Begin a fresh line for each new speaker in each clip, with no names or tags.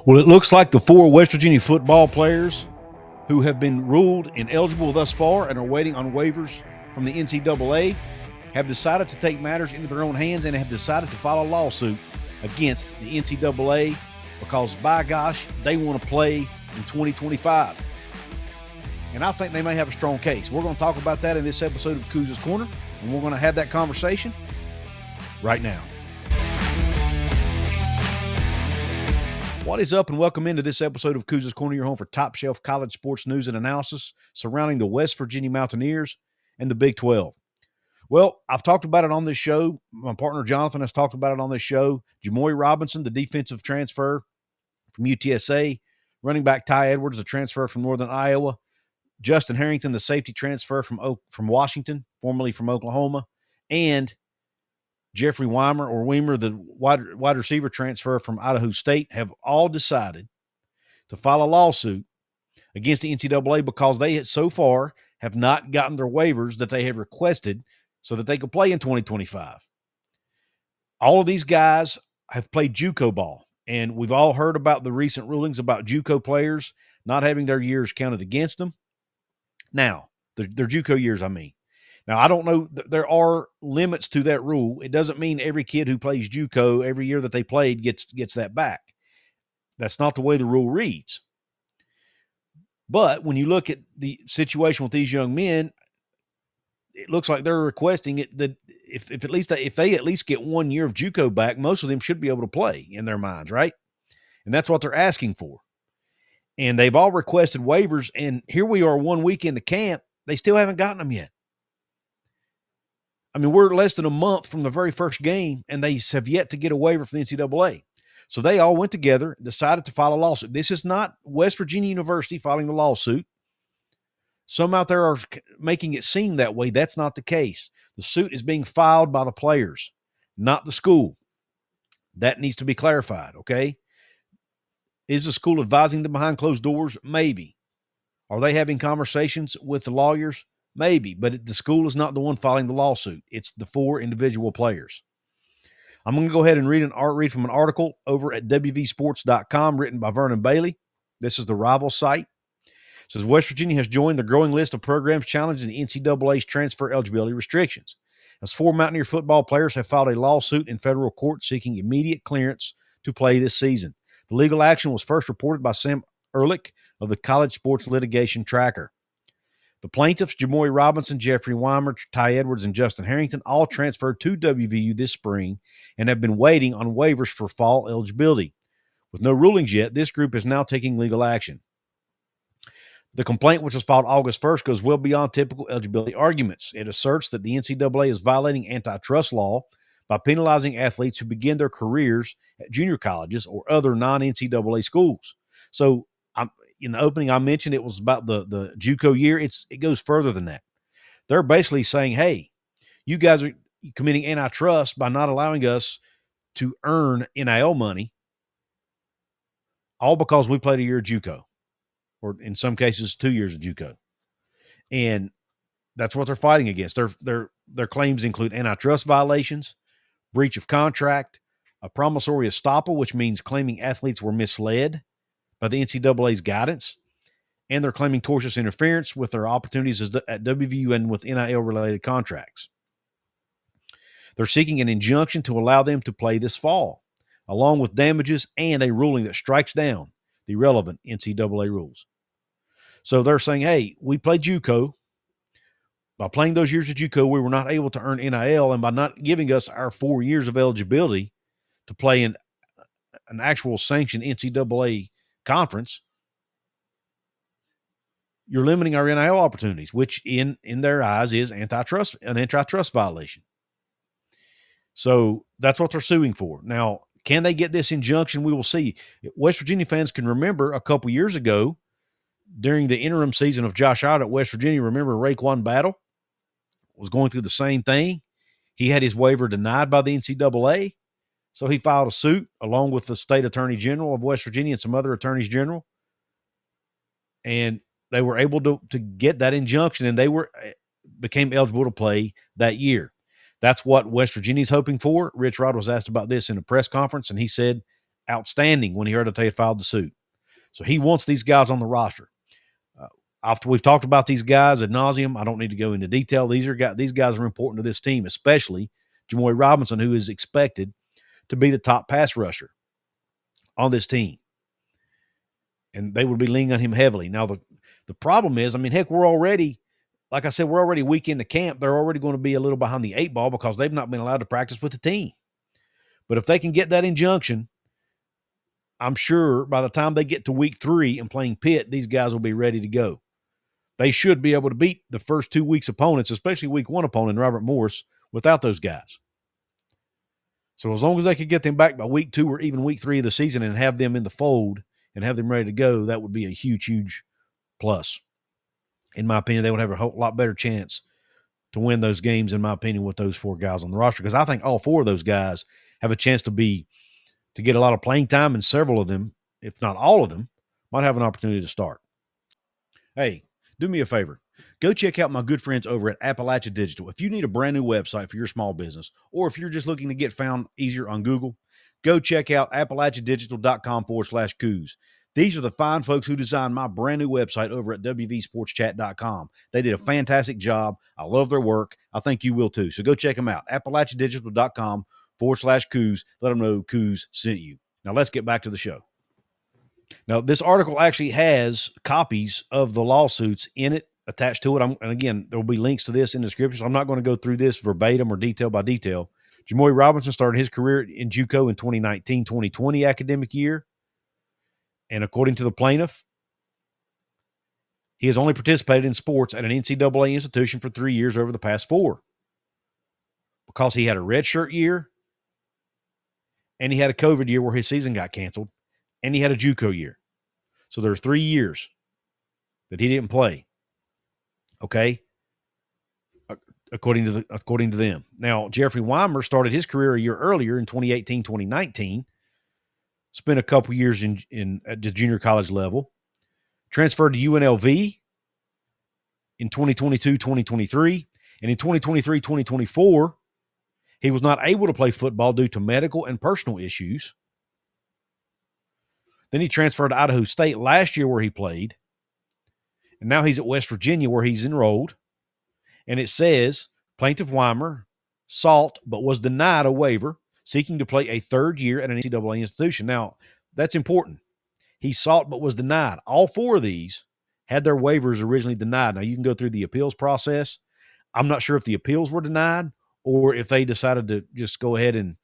Well, it looks like the four West Virginia football players who have been ruled ineligible thus far and are waiting on waivers from the NCAA have decided to take matters into their own hands and have decided to file a lawsuit against the NCAA because, by gosh, they want to play in 2025. And I think they may have a strong case. We're going to talk about that in this episode of Couz's Corner, and we're going to have that conversation right now. What is up, and welcome into this episode of Couz's Corner, your home for top-shelf college sports news and analysis surrounding the West Virginia Mountaineers and the Big 12. Well, I've talked about it on this show. My partner Jonathan has talked about it on this show. Jamoy Robinson, the defensive transfer from UTSA. Running back Tai Edwards, the transfer from Northern Iowa. Justin Harrington, the safety transfer from Washington, formerly from Oklahoma. And Jeffrey Weimer, the wide receiver transfer from Idaho State, have all decided to file a lawsuit against the NCAA because they so far have not gotten their waivers that they have requested so that they could play in 2025. All of these guys have played JUCO ball, and we've all heard about the recent rulings about JUCO players not having their years counted against them. Now, their JUCO years, I mean. Now, I don't know. There are limits to that rule. It doesn't mean every kid who plays JUCO every year that they played gets that back. That's not the way the rule reads. But when you look at the situation with these young men, it looks like they're requesting it that if they at least get 1 year of JUCO back, most of them should be able to play in their minds, right? And that's what they're asking for. And they've all requested waivers, and here we are 1 week into camp. They still haven't gotten them yet. I mean, we're less than a month from the very first game, and they have yet to get a waiver from the NCAA. So they all went together, decided to file a lawsuit. This is not West Virginia University filing the lawsuit. Some out there are making it seem that way. That's not the case. The suit is being filed by the players, not the school. That needs to be clarified, okay? Is the school advising them behind closed doors? Maybe. Are they having conversations with the lawyers? Maybe, but the school is not the one filing the lawsuit. It's the four individual players. I'm going to go ahead and read from an article over at WVSports.com written by Vernon Bailey. This is the rival site. It says West Virginia has joined the growing list of programs challenging the NCAA's transfer eligibility restrictions, as four Mountaineer football players have filed a lawsuit in federal court seeking immediate clearance to play this season. The legal action was first reported by Sam Ehrlich of the College Sports Litigation Tracker. The plaintiffs, Jamoy Robinson, Jeffrey Weimer, Tai Edwards, and Justin Harrington, all transferred to WVU this spring and have been waiting on waivers for fall eligibility. With no rulings yet, this group is now taking legal action. The complaint, which was filed August 1st, goes well beyond typical eligibility arguments. It asserts that the NCAA is violating antitrust law by penalizing athletes who begin their careers at junior colleges or other non-NCAA schools. So, in the opening, I mentioned it was about the JUCO year. It goes further than that. They're basically saying, hey, you guys are committing antitrust by not allowing us to earn NIL money, all because we played a year of JUCO, or in some cases 2 years of JUCO. And that's what they're fighting against. Their claims include antitrust violations, breach of contract, a promissory estoppel, which means claiming athletes were misled by the NCAA's guidance, and they're claiming tortious interference with their opportunities at WVU and with NIL-related contracts. They're seeking an injunction to allow them to play this fall, along with damages and a ruling that strikes down the relevant NCAA rules. So they're saying, hey, we played JUCO. By playing those years of JUCO, we were not able to earn NIL, and by not giving us our 4 years of eligibility to play in an actual sanctioned NCAA conference, you're limiting our NIL opportunities, which in their eyes is an antitrust violation. So that's what they're suing for. Now, can they get this injunction? We will see. West Virginia fans can remember a couple years ago during the interim season of Josh Allen at West Virginia, remember Raekwon Battle was going through the same thing. He had his waiver denied by the NCAA. So he filed a suit along with the state attorney general of West Virginia and some other attorneys general. And they were able to get that injunction, and they became eligible to play that year. That's what West Virginia's hoping for. Rich Rod was asked about this in a press conference, and he said, outstanding when he heard that they had filed the suit. So he wants these guys on the roster. After we've talked about these guys ad nauseum, I don't need to go into detail. These guys are important to this team, especially Jamoy Robinson, who is expected to be the top pass rusher on this team. And they would be leaning on him heavily. Now, the problem is, I mean, heck, we're already a week into camp. They're already going to be a little behind the eight ball because they've not been allowed to practice with the team. But if they can get that injunction, I'm sure by the time they get to week 3 and playing Pitt, these guys will be ready to go. They should be able to beat the first 2 weeks' opponents, especially week 1 opponent, Robert Morris, without those guys. So as long as they could get them back by week 2 or even week 3 of the season and have them in the fold and have them ready to go, that would be a huge, huge plus. In my opinion, they would have a whole lot better chance to win those games, in my opinion, with those 4 guys on the roster, because I think all 4 of those guys have a chance to get a lot of playing time, and several of them, if not all of them, might have an opportunity to start. Hey, do me a favor. Go check out my good friends over at Appalachia Digital. If you need a brand new website for your small business, or if you're just looking to get found easier on Google, go check out appalachiadigital.com/Couz. These are the fine folks who designed my brand new website over at wvsportschat.com. They did a fantastic job. I love their work. I think you will too. So go check them out. appalachiadigital.com/Couz. Let them know Couz sent you. Now let's get back to the show. Now, this article actually has copies of the lawsuits in it, attached to it. And again, there will be links to this in the description, so I'm not going to go through this verbatim or detail by detail. Jamoy Robinson started his career in JUCO in 2019-2020 academic year. And according to the plaintiff, he has only participated in sports at an NCAA institution for 3 years over the past 4, because he had a redshirt year, and he had a COVID year where his season got canceled, and he had a JUCO year. So there's 3 years that he didn't play. Okay? According to them. Now, Jeffrey Weimer started his career a year earlier in 2018-2019, spent a couple years at the junior college level, transferred to UNLV in 2022-2023, and in 2023-2024, he was not able to play football due to medical and personal issues. Then he transferred to Idaho State last year where he played, and now he's at West Virginia where he's enrolled. And it says, Plaintiff Weimer sought but was denied a waiver, seeking to play a 3rd year at an NCAA institution. Now, that's important. He sought but was denied. All 4 of these had their waivers originally denied. Now, you can go through the appeals process. I'm not sure if the appeals were denied or if they decided to just go ahead and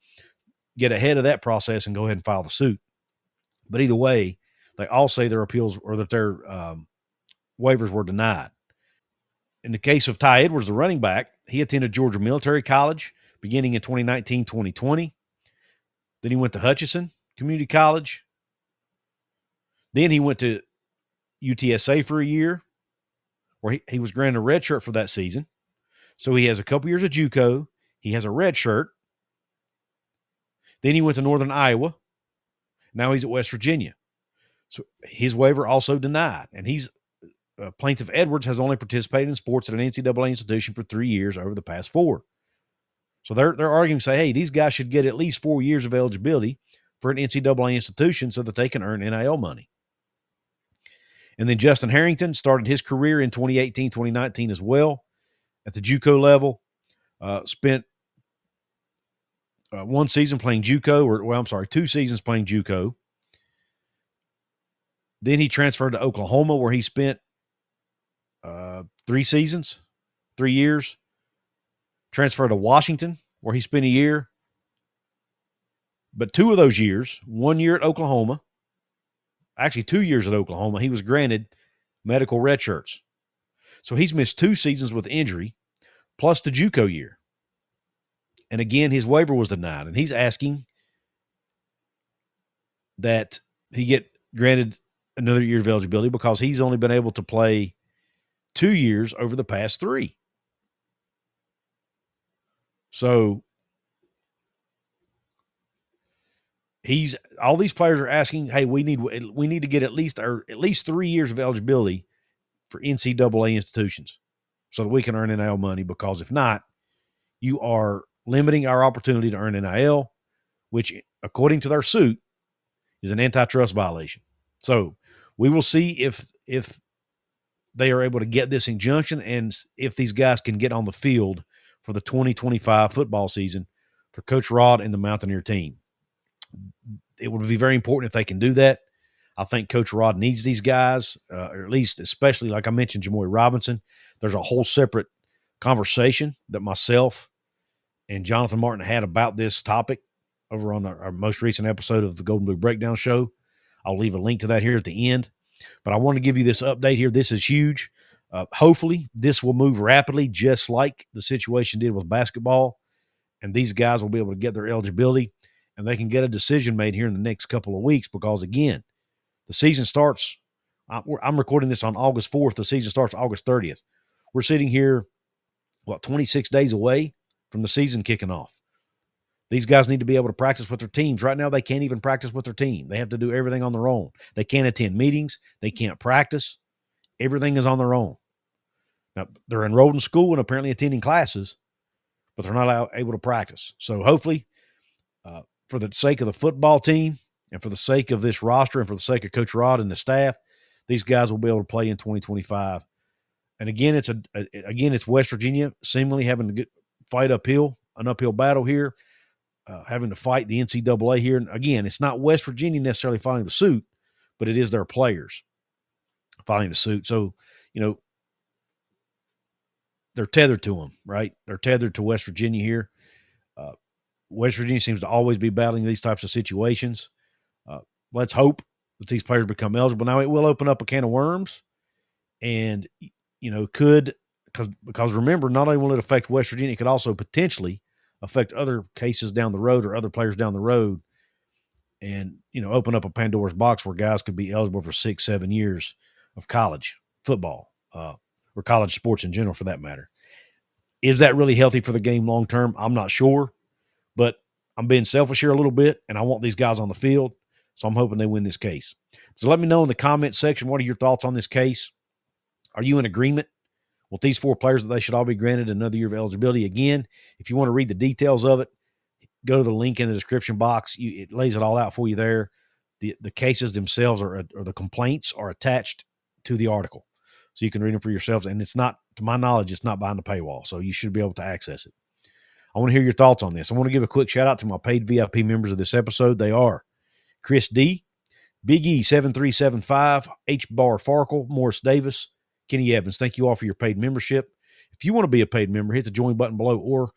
get ahead of that process and go ahead and file the suit. But either way, they all say their appeals or that their waivers were denied. In the case of Tai Edwards, the running back, he attended Georgia Military College beginning in 2019-2020. Then he went to Hutchinson Community College. Then he went to UTSA for a year, where he was granted a red shirt for that season. So he has a couple years of JUCO. He has a red shirt. Then he went to Northern Iowa. Now he's at West Virginia. So his waiver also denied. And Plaintiff Edwards has only participated in sports at an NCAA institution for 3 years over the past 4. So they're arguing, say, hey, these guys should get at least 4 years of eligibility for an NCAA institution so that they can earn NIL money. And then Justin Harrington started his career in 2018-2019 as well at the JUCO level. Spent 1 season playing JUCO, 2 seasons playing JUCO. Then he transferred to Oklahoma, where he spent 3 seasons, 3 years. Transferred to Washington, where he spent a year. But 2 of those years, 1 year at Oklahoma, actually 2 years at Oklahoma, he was granted medical red shirts. So he's missed 2 seasons with injury, plus the JUCO year. And again, his waiver was denied. And he's asking that he get granted another year of eligibility because he's only been able to play 2 years over the past 3. So all these players are asking, hey, we need to get at least 3 years of eligibility for NCAA institutions so that we can earn NIL money, because if not, you are limiting our opportunity to earn NIL, which according to their suit is an antitrust violation. So we will see if they are able to get this injunction and if these guys can get on the field for the 2025 football season for Coach Rod and the Mountaineer team. It would be very important if they can do that. I think Coach Rod needs these guys, or at least especially, like I mentioned, Jamoy Robinson. There's a whole separate conversation that myself and Jonathan Martin had about this topic over on our most recent episode of the Golden Blue Breakdown Show. I'll leave a link to that here at the end. But I want to give you this update here. This is huge. Hopefully, this will move rapidly, just like the situation did with basketball. And these guys will be able to get their eligibility, and they can get a decision made here in the next couple of weeks because, again, the season starts – I'm recording this on August 4th. The season starts August 30th. We're sitting here, 26 days away from the season kicking off. These guys need to be able to practice with their teams. Right now, they can't even practice with their team. They have to do everything on their own. They can't attend meetings. They can't practice. Everything is on their own. Now, they're enrolled in school and apparently attending classes, but they're not able to practice. So hopefully, for the sake of the football team and for the sake of this roster and for the sake of Coach Rod and the staff, these guys will be able to play in 2025. And again, it's West Virginia seemingly having to fight an uphill battle here. Having to fight the NCAA here. And again, it's not West Virginia necessarily filing the suit, but it is their players filing the suit. So, they're tethered to them, right? They're tethered to West Virginia here. West Virginia seems to always be battling these types of situations. Let's hope that these players become eligible. Now, it will open up a can of worms and, because remember, not only will it affect West Virginia, it could also potentially affect other cases down the road or other players down the road and, open up a Pandora's box where guys could be eligible for 6-7 years of college football or college sports in general for that matter. Is that really healthy for the game long term? I'm not sure, but I'm being selfish here a little bit, and I want these guys on the field, so I'm hoping they win this case. So let me know in the comment section, what are your thoughts on this case? Are you in agreement with these 4 players that they should all be granted another year of eligibility? Again, if you want to read the details of it, go to the link in the description box. It lays it all out for you there. The cases themselves or the complaints are attached to the article, so you can read them for yourselves. And it's not, to my knowledge, it's not behind the paywall, so you should be able to access it. I want to hear your thoughts on this. I want to give a quick shout out to my paid VIP members of this episode. They are Chris D, Big E 7375, H Bar Farkle, Morris Davis, Kenny Evans. Thank you all for your paid membership. If you want to be a paid member, hit the join button below or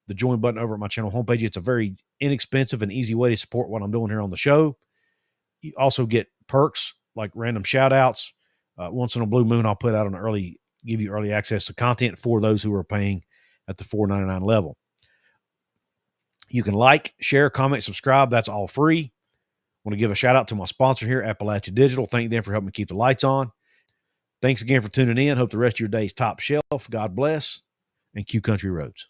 the join button over at my channel homepage. It's a very inexpensive and easy way to support what I'm doing here on the show. You also get perks like random shout outs. Once in a blue moon, I'll put out give you early access to content for those who are paying at the $4.99 level. You can like, share, comment, subscribe. That's all free. I want to give a shout out to my sponsor here, Appalachia Digital. Thank them for helping me keep the lights on. Thanks again for tuning in. Hope the rest of your day is top shelf. God bless, and Q Country Roads.